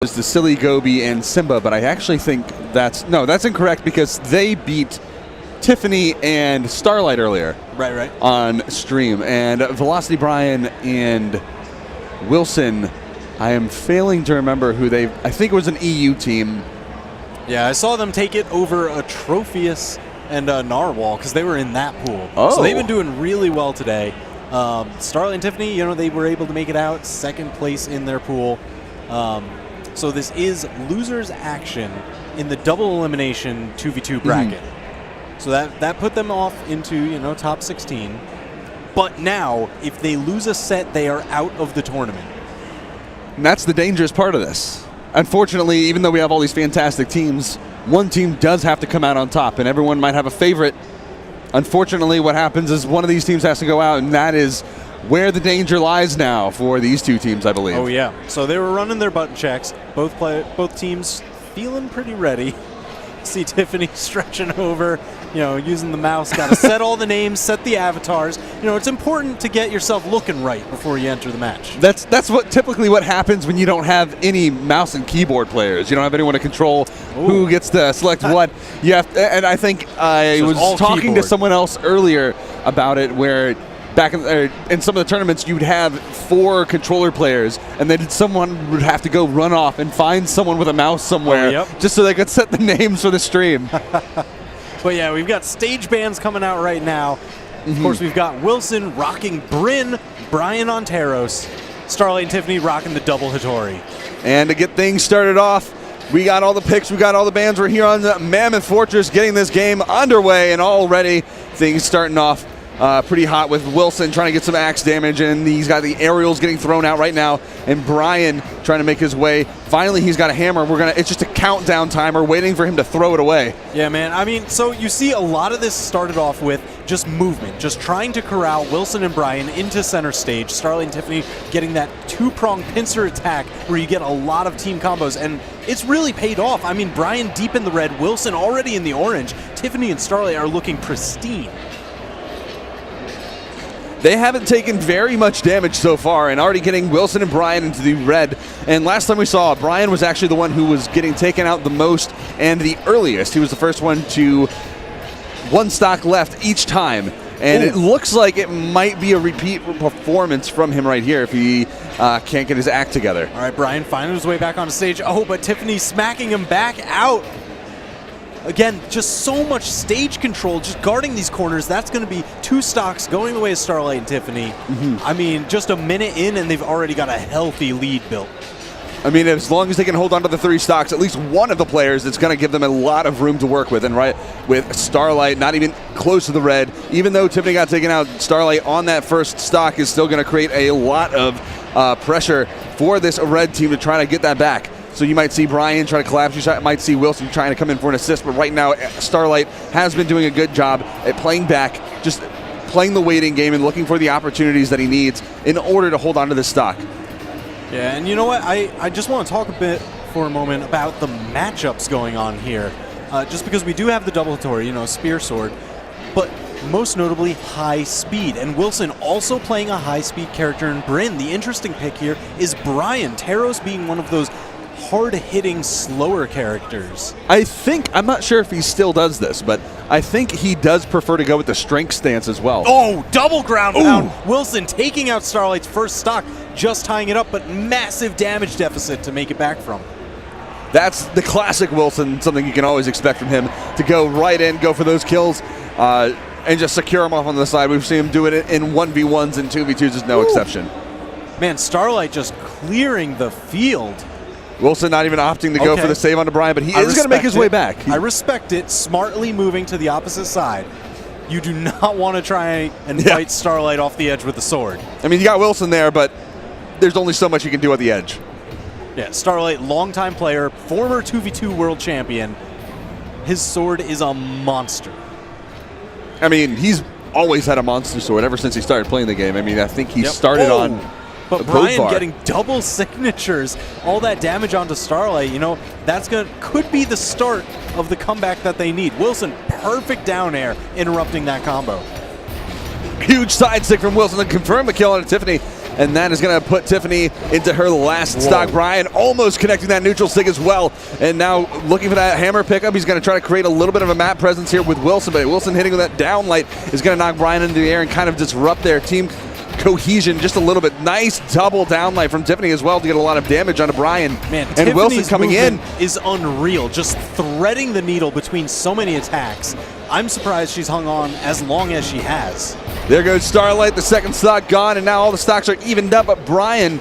was the Silly Gobi and Simba, but I actually think that's incorrect because they beat Tiffany and Starlight earlier. Right. On stream. And Velocity Brian and Wilson, I am failing to remember who I think it was an EU team. Yeah, I saw them take it over Atrophius and Narwhal because they were in that pool. Oh. So they've been doing really well today. Starlight and Tiffany, they were able to make it out, second place in their pool. So this is losers action in the double elimination 2v2 bracket. So that put them off into, top 16. But now, if they lose a set, they are out of the tournament. And that's the dangerous part of this. Unfortunately, even though we have all these fantastic teams, one team does have to come out on top, and everyone might have a favorite. Unfortunately, what happens is one of these teams has to go out, and that is where the danger lies now for these two teams, I believe. Oh, yeah. So they were running their button checks. Both teams feeling pretty ready. See Tiffany stretching over, using the mouse. Got to set all the names, set the avatars. It's important to get yourself looking right before you enter the match. That's typically what happens when you don't have any mouse and keyboard players. You don't have anyone to control who gets to select what. You have and I think I was talking to someone else earlier about it, where back in some of the tournaments, you'd have 4 controller players, and then someone would have to go run off and find someone with a mouse somewhere just so they could set the names for the stream. But yeah, we've got stage bands coming out right now. Of course, we've got Wilson rocking Bryn, Brian on Taros, Starlight and Tiffany rocking the double Hattori. And to get things started off, we got all the picks, we got all the bands. We're here on the Mammoth Fortress getting this game underway, and already things starting off pretty hot with Wilson trying to get some axe damage, and he's got the aerials getting thrown out right now, and Brian trying to make his way. Finally, he's got a hammer. It's just a countdown timer waiting for him to throw it away. Yeah, man. So you see a lot of this started off with just movement, just trying to corral Wilson and Brian into center stage. Starlight and Tiffany getting that 2-prong pincer attack where you get a lot of team combos, and it's really paid off. Brian deep in the red, Wilson already in the orange. Tiffany and Starlight are looking pristine. They haven't taken very much damage so far, and already getting Wilson and Brian into the red. And last time we saw, Brian was actually the one who was getting taken out the most and the earliest. He was the first one to 1 stock left each time. And it looks like it might be a repeat performance from him right here if he can't get his act together. All right, Brian finding his way back on stage. Oh, but Tiffany smacking him back out. Again, just so much stage control, just guarding these corners. That's going to be 2 stocks going the way of Starlight and Tiffany. Just a minute in, and they've already got a healthy lead built. As long as they can hold on to the 3 stocks, at least one of the players, it's going to give them a lot of room to work with. And with Starlight not even close to the red, even though Tiffany got taken out, Starlight on that first stock is still going to create a lot of pressure for this red team to try to get that back. So you might see Brian try to collapse. You might see Wilson trying to come in for an assist. But right now, Starlight has been doing a good job at playing back, just playing the waiting game and looking for the opportunities that he needs in order to hold on to this stock. Yeah, and you know what? I just want to talk a bit for a moment about the matchups going on here. Just because we do have the double Hattori, spear sword, but most notably high speed. And Wilson also playing a high speed character in Bryn. The interesting pick here is Brian, Taros being one of those hard-hitting, slower characters. I'm not sure if he still does this, but I think he does prefer to go with the strength stance as well. Oh, double ground pound. Wilson taking out Starlight's first stock, just tying it up, but massive damage deficit to make it back from. That's the classic Wilson, something you can always expect from him, to go right in, go for those kills, and just secure him off on the side. We've seen him do it in 1v1s and 2v2s is no exception. Man, Starlight just clearing the field. Wilson not even opting to go for the save onto Brian, but he is going to make his way back. I respect it. Smartly moving to the opposite side. You do not want to try and fight Starlight off the edge with the sword. You got Wilson there, but there's only so much you can do at the edge. Yeah, Starlight, longtime player, former 2v2 world champion. His sword is a monster. He's always had a monster sword ever since he started playing the game. I think he started on... But Brian getting double signatures, all that damage onto Starlight, that's could be the start of the comeback that they need. Wilson, perfect down air, interrupting that combo. Huge side stick from Wilson to confirm the kill on Tiffany. and that is going to put Tiffany into her last stock. Brian almost connecting that neutral stick as well, and now looking for that hammer pickup. He's going to try to create a little bit of a map presence here with Wilson, but Wilson hitting with that downlight is going to knock Brian into the air and kind of disrupt their team cohesion just a little bit. Nice double downlight from Tiffany as well to get a lot of damage onto Brian. Man, and Tiffany's Wilson coming in is unreal, just threading the needle between so many attacks. I'm surprised she's hung on as long as she has. There goes Starlight, the second stock gone, and now all the stocks are evened up, but Brian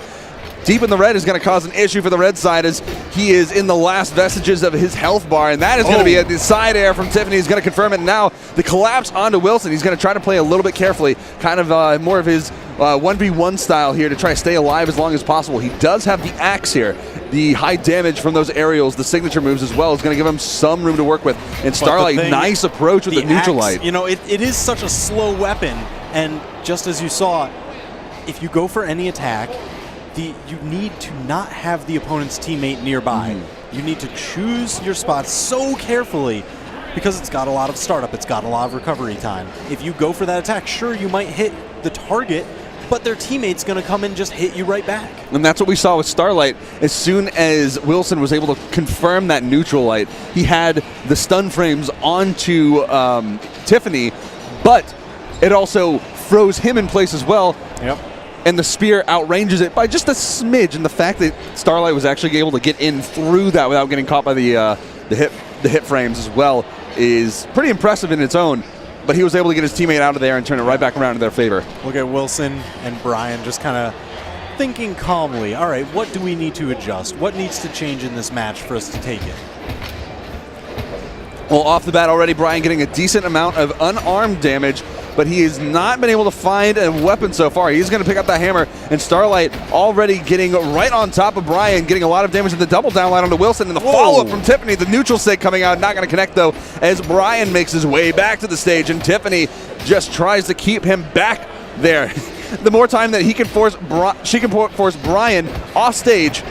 deep in the red is going to cause an issue for the red side as he is in the last vestiges of his health bar, and that is going to be a side air from Tiffany. He's going to confirm it. Now the collapse onto Wilson. He's going to try to play a little bit carefully, kind of more of his 1v1 style here to try to stay alive as long as possible. He does have the axe here. The high damage from those aerials, the signature moves as well, is going to give him some room to work with. And Starlight, nice approach with the neutral light. You know, it is such a slow weapon, and just as you saw, if you go for any attack, you need to not have the opponent's teammate nearby. You need to choose your spots so carefully because it's got a lot of startup, it's got a lot of recovery time. If you go for that attack, sure, you might hit the target, but their teammate's going to come and just hit you right back. And that's what we saw with Starlight. As soon as Wilson was able to confirm that neutral light, he had the stun frames onto Tiffany, but it also froze him in place as well. Yep. And the spear outranges it by just a smidge. And the fact that Starlight was actually able to get in through that without getting caught by the hit frames as well is pretty impressive in its own. But he was able to get his teammate out of there and turn it right back around in their favor. Look at Wilson and Brian just kind of thinking calmly, all right, what do we need to adjust? What needs to change in this match for us to take it? Well, off the bat already, Brian getting a decent amount of unarmed damage, but he has not been able to find a weapon so far. He's going to pick up that hammer, and Starlight already getting right on top of Brian, getting a lot of damage with the double downlight onto Wilson, and the follow-up from Tiffany, the neutral stick coming out, not going to connect though, as Brian makes his way back to the stage, and Tiffany just tries to keep him back there. The more time that he can she can force Brian off stage,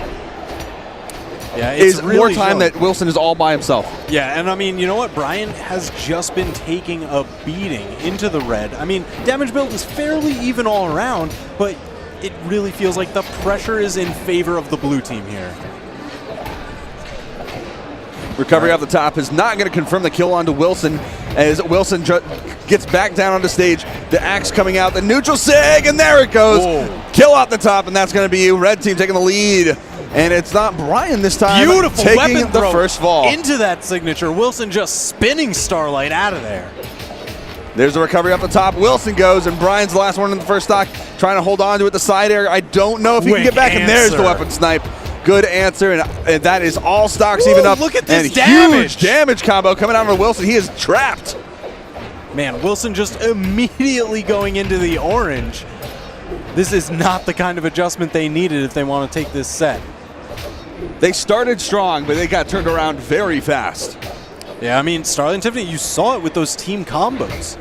is really more time that Wilson is all by himself. Yeah, and I mean, you know what? Brian has just been taking a beating into the red. I mean, damage build is fairly even all around, but it really feels like the pressure is in favor of the blue team here. Recovery off the top is not going to confirm the kill onto Wilson as Wilson gets back down onto stage. The axe coming out, the neutral sig, and there it goes. Kill off the top, and that's going to be red team taking the lead. And it's not Brian this time. Beautiful taking weapon the throw first fall into that signature. Wilson just spinning Starlight out of there. There's the recovery up the top. Wilson goes, and Brian's the last one in the first stock, trying to hold on to it. The side air. I don't know if he can get back. And there's the weapon snipe. Good answer, and that is all stocks even up. Look at this and damage. Huge damage combo coming out of Wilson. He is trapped. Man, Wilson just immediately going into the orange. This is not the kind of adjustment they needed if they want to take this set. They started strong, but they got turned around very fast. Yeah, I mean, Starlight and Tiffany, you saw it with those team combos.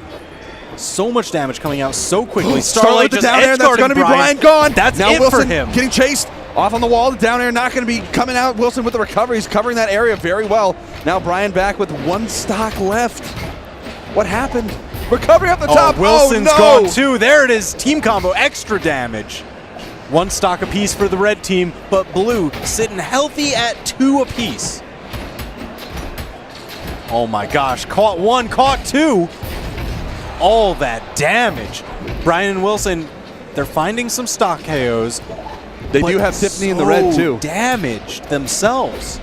So much damage coming out so quickly. Starlight just down air, that's going to be Brian gone. That's now it Wilson for him. Getting chased off on the wall. The down air not going to be coming out. Wilson with the recovery. He's covering that area very well. Now Brian back with one stock left. What happened? Recovery up the top. Wilson's oh, no. gone too. There it is. Team combo, extra damage. One stock apiece for the red team, but blue sitting healthy at 2 apiece. Oh my gosh, caught 1, caught 2. All that damage. Brian and Wilson, they're finding some stock KOs. They do have Tiffany in the red too. Damaged themselves.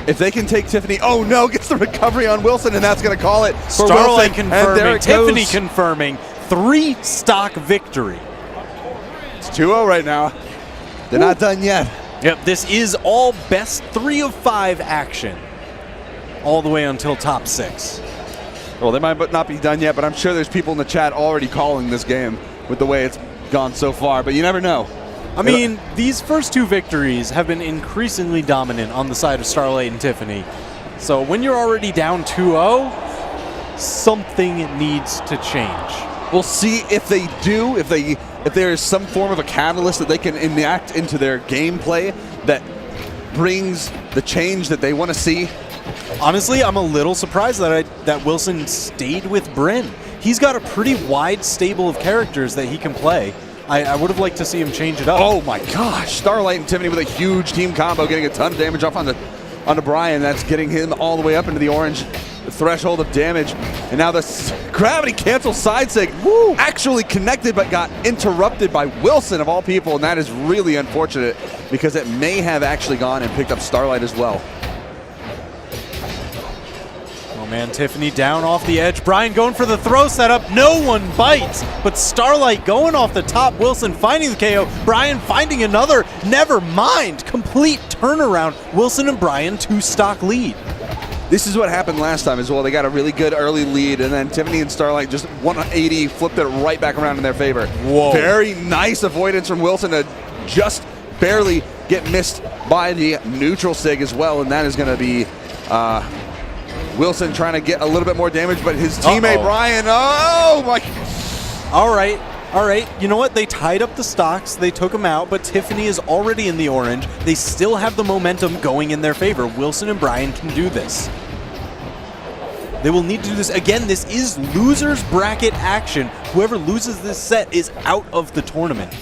If they can take Tiffany, oh no, gets the recovery on Wilson, and that's going to call it for Starlight Wilson. confirming, Tiffany confirming, 3 stock victory. It's 2-0 right now. They're not done yet. Yep, this is all best 3 of 5 action. All the way until top 6. Well, they might not be done yet, but I'm sure there's people in the chat already calling this game with the way it's gone so far, but you never know. I mean, these first 2 victories have been increasingly dominant on the side of Starlight and Tiffany. So when you're already down 2-0, something needs to change. We'll see if they do, if there is some form of a catalyst that they can enact into their gameplay that brings the change that they want to see. Honestly, I'm a little surprised that Wilson stayed with Bryn. He's got a pretty wide stable of characters that he can play. I would have liked to see him change it up. Oh my gosh, Starlight and Tiffany with a huge team combo, getting a ton of damage off onto Brian. That's getting him all the way up into the orange threshold of damage. And now the gravity cancel side sig actually connected but got interrupted by Wilson of all people, and that is really unfortunate because it may have actually gone and picked up Starlight as well. Oh man, Tiffany down off the edge. Brian going for the throw setup. No one bites, but Starlight going off the top. Wilson finding the KO. Brian finding another. Never mind. Complete turnaround. Wilson and Brian 2-stock lead. This is what happened last time as well. They got a really good early lead, and then Tiffany and Starlight just 180, flipped it right back around in their favor. Whoa. Very nice avoidance from Wilson to just barely get missed by the neutral sig as well, and that is going to be Wilson trying to get a little bit more damage, but his teammate Brian, oh my. All right, you know what? They tied up the stocks, they took them out, but Tiffany is already in the orange. They still have the momentum going in their favor. Wilson and Brian can do this. They will need to do this. Again, this is losers bracket action. Whoever loses this set is out of the tournament.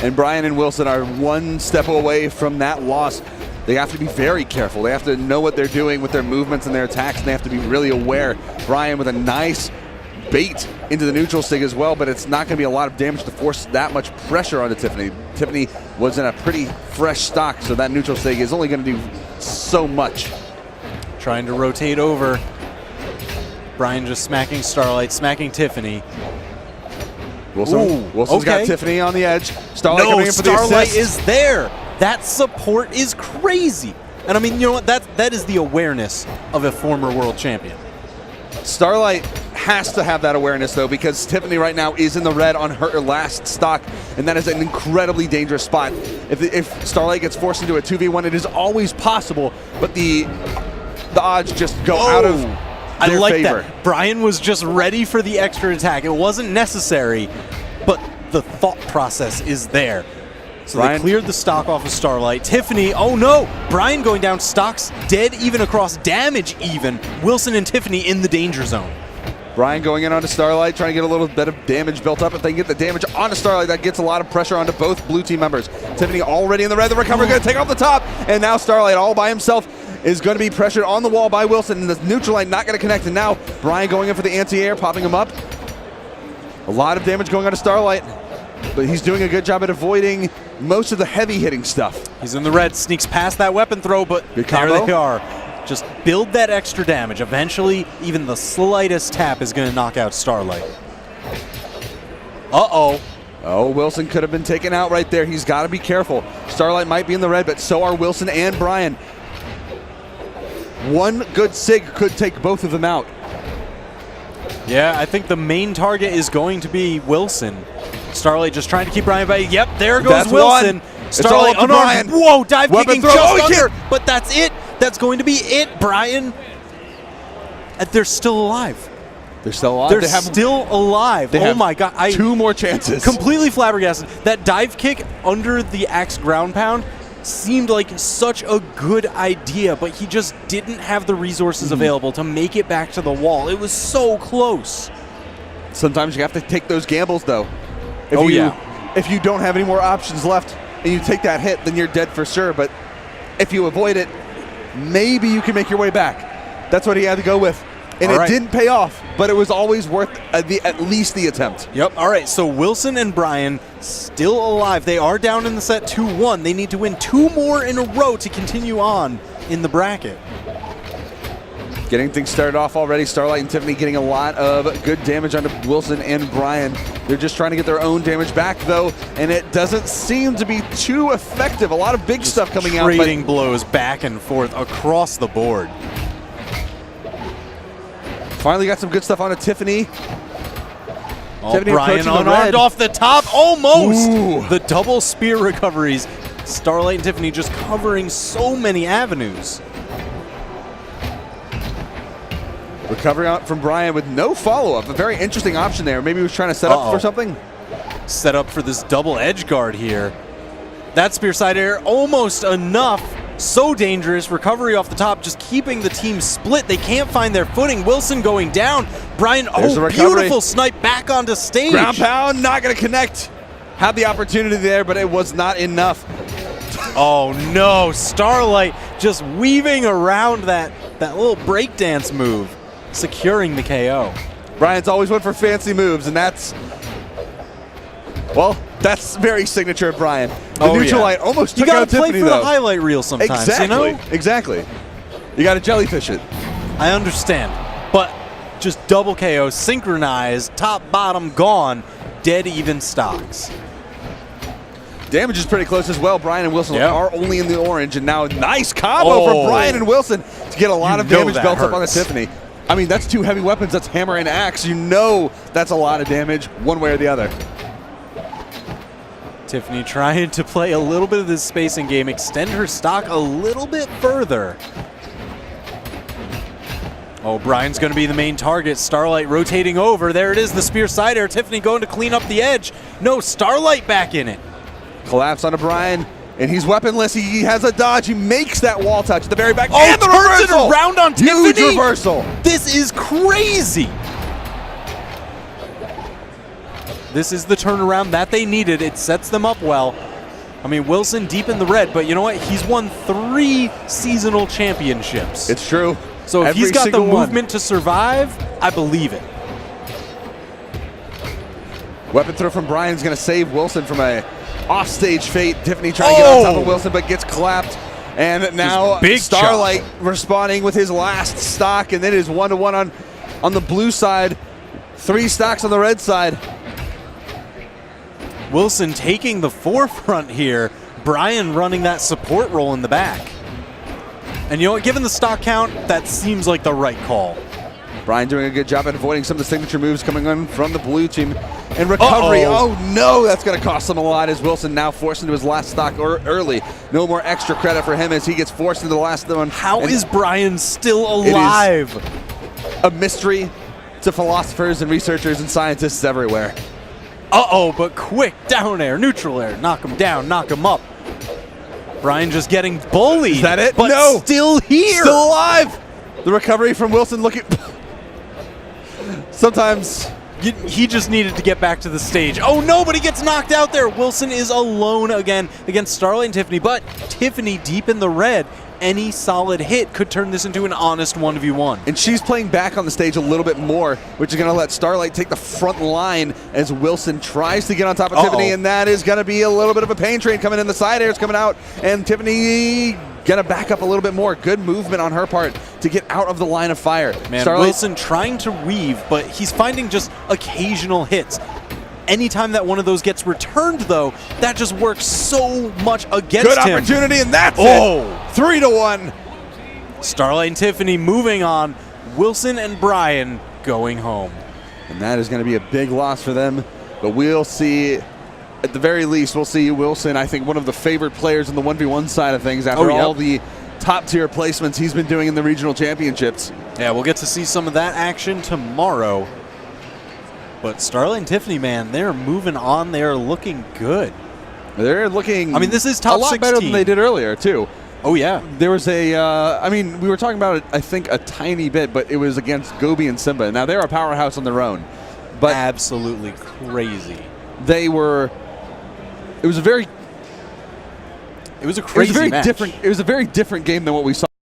And Brian and Wilson are one step away from that loss. They have to be very careful. They have to know what they're doing with their movements and their attacks, and they have to be really aware. Brian with a nice bait into the neutral sig as well, but it's not going to be a lot of damage to force that much pressure onto Tiffany. Tiffany was in a pretty fresh stock, so that neutral sig is only going to do so much. Trying to rotate over. Brian just smacking Starlight, smacking Tiffany. Wilson's got Tiffany on the edge. Starlight coming in for the assist. Starlight is there. That support is crazy. And I mean, you know what? That is the awareness of a former world champion. Starlight has to have that awareness, though, because Tiffany right now is in the red on her last stock, and that is an incredibly dangerous spot. If Starlight gets forced into a 2v1, it is always possible, but the odds just go out of their favor. That. Brian was just ready for the extra attack. It wasn't necessary, but the thought process is there. So Brian, they cleared the stock off of Starlight. Tiffany, oh no! Brian going down, stocks dead even across damage even. Wilson and Tiffany in the danger zone. Brian going in onto Starlight, trying to get a little bit of damage built up. If they can get the damage onto Starlight, that gets a lot of pressure onto both blue team members. Tiffany already in the red. The recovery going to take off the top. And now Starlight all by himself is going to be pressured on the wall by Wilson. And the neutral line not going to connect. And now Brian going in for the anti-air, popping him up. A lot of damage going on to Starlight. But he's doing a good job at avoiding most of the heavy hitting stuff. He's in the red, sneaks past that weapon throw, but there they are. Just build that extra damage. Eventually, even the slightest tap is going to knock out Starlight. Uh-oh. Oh, Wilson could have been taken out right there. He's got to be careful. Starlight might be in the red, but so are Wilson and Brian. One good sig could take both of them out. Yeah, I think the main target is going to be Wilson. Starlight just trying to keep Brian by. Yep, there goes that's Wilson. One. Starlight unarmed. Whoa, dive weapon kicking throw. just under. But that's it. That's going to be it, Brian. They're still alive. They're still alive? They're still alive. Oh my God. Two more chances. Completely flabbergasted. That dive kick under the axe ground pound seemed like such a good idea, but he just didn't have the resources available to make it back to the wall. It was so close. Sometimes you have to take those gambles, though. If you don't have any more options left and you take that hit, then you're dead for sure. But if you avoid it, maybe you can make your way back. That's what he had to go with. And it didn't pay off, but it was always worth at least the attempt. Yep. All right, so Wilson and Brian still alive. They are down in the set 2-1. They need to win 2 more in a row to continue on in the bracket. Getting things started off already. Starlight and Tiffany getting a lot of good damage onto Wilson and Brian. They're just trying to get their own damage back, though, and it doesn't seem to be too effective. A lot of big stuff coming out. Trading blows back and forth across the board. Finally got some good stuff onto Tiffany. Tiffany Brian unarmed off the top, almost! The double spear recoveries. Starlight and Tiffany just covering so many avenues. Recovery out from Brian with no follow-up. A very interesting option there. Maybe he was trying to set up for something. Set up for this double edge guard here. That spear side air almost enough. So dangerous. Recovery off the top, just keeping the team split. They can't find their footing. Wilson going down. Brian, beautiful snipe back onto stage. Ground pound, not going to connect. Had the opportunity there, but it was not enough. Oh no, Starlight just weaving around that little breakdance move, securing the KO. Brian's always went for fancy moves, and that's, well, that's very signature of Brian. The neutral light almost took out Tiffany, though. You gotta play for the highlight reel sometimes, exactly, you know? Exactly. You gotta jellyfish it. I understand, but just double KO, synchronized, top, bottom, gone, dead even stocks. Damage is pretty close as well. Brian and Wilson are only in the orange, and now nice combo from Brian and Wilson to get a lot of damage built up on the Tiffany. I mean, that's two heavy weapons. That's hammer and axe. You know that's a lot of damage one way or the other. Tiffany trying to play a little bit of this spacing game, extend her stock a little bit further. Oh, Brian's going to be the main target. Starlight rotating over. There it is, the spear side air. Tiffany going to clean up the edge. No, Starlight back in it. Collapse onto Brian, and he's weaponless. He has a dodge. He makes that wall touch at the very back. Oh, and the turns reversal! it around on Tiffany. Huge reversal. This is crazy. This is the turnaround that they needed. It sets them up well. I mean, Wilson deep in the red, but you know what? He's won 3 seasonal championships. It's true. So if he's got the movement to survive, I believe it. Weapon throw from Brian's going to save Wilson from a offstage fate. Tiffany trying to get on top of Wilson, but gets clapped. And now Starlight responding with his last stock, and then it is 1-to-1 on the blue side. 3 stocks on the red side. Wilson taking the forefront here. Brian running that support role in the back. And you know what? Given the stock count, that seems like the right call. Brian doing a good job at avoiding some of the signature moves coming in from the blue team. And recovery, oh no, that's going to cost him a lot as Wilson now forced into his last stock early. No more extra credit for him as he gets forced into the last one. How is Brian still alive? It is a mystery to philosophers and researchers and scientists everywhere. Uh-oh, but quick down air, neutral air, knock him down, knock him up. Brian just getting bullied. Is that it? But no. Still here. Still alive. The recovery from Wilson looking... Sometimes... He just needed to get back to the stage. Oh no, but he gets knocked out there. Wilson is alone again against Starlight and Tiffany, but Tiffany deep in the red. Any solid hit could turn this into an honest 1v1. And she's playing back on the stage a little bit more, which is going to let Starlight take the front line as Wilson tries to get on top of Tiffany, and that is going to be a little bit of a pain train coming in. The side air's coming out, and Tiffany going to back up a little bit more. Good movement on her part to get out of the line of fire. Man, Wilson trying to weave, but he's finding just occasional hits. Anytime that one of those gets returned, though, that just works so much against him. Good opportunity, and that's it. 3-to-1. Starlight and Tiffany moving on. Wilson and Brian going home. And that is going to be a big loss for them. But we'll see, at the very least, we'll see Wilson, I think, one of the favorite players in the 1v1 side of things after all the top-tier placements he's been doing in the regional championships. Yeah, we'll get to see some of that action tomorrow. But Starlight and Tiffany, man, they're moving on. They're looking good. They're looking, I mean, this is top 16. A lot better than they did earlier, too. Oh, yeah. There was a, I mean, we were talking about it, I think, a tiny bit, but it was against Gobi and Simba. Now, they're a powerhouse on their own. But absolutely crazy. They were, it was a very, it was a crazy match. It was a very different game than what we saw.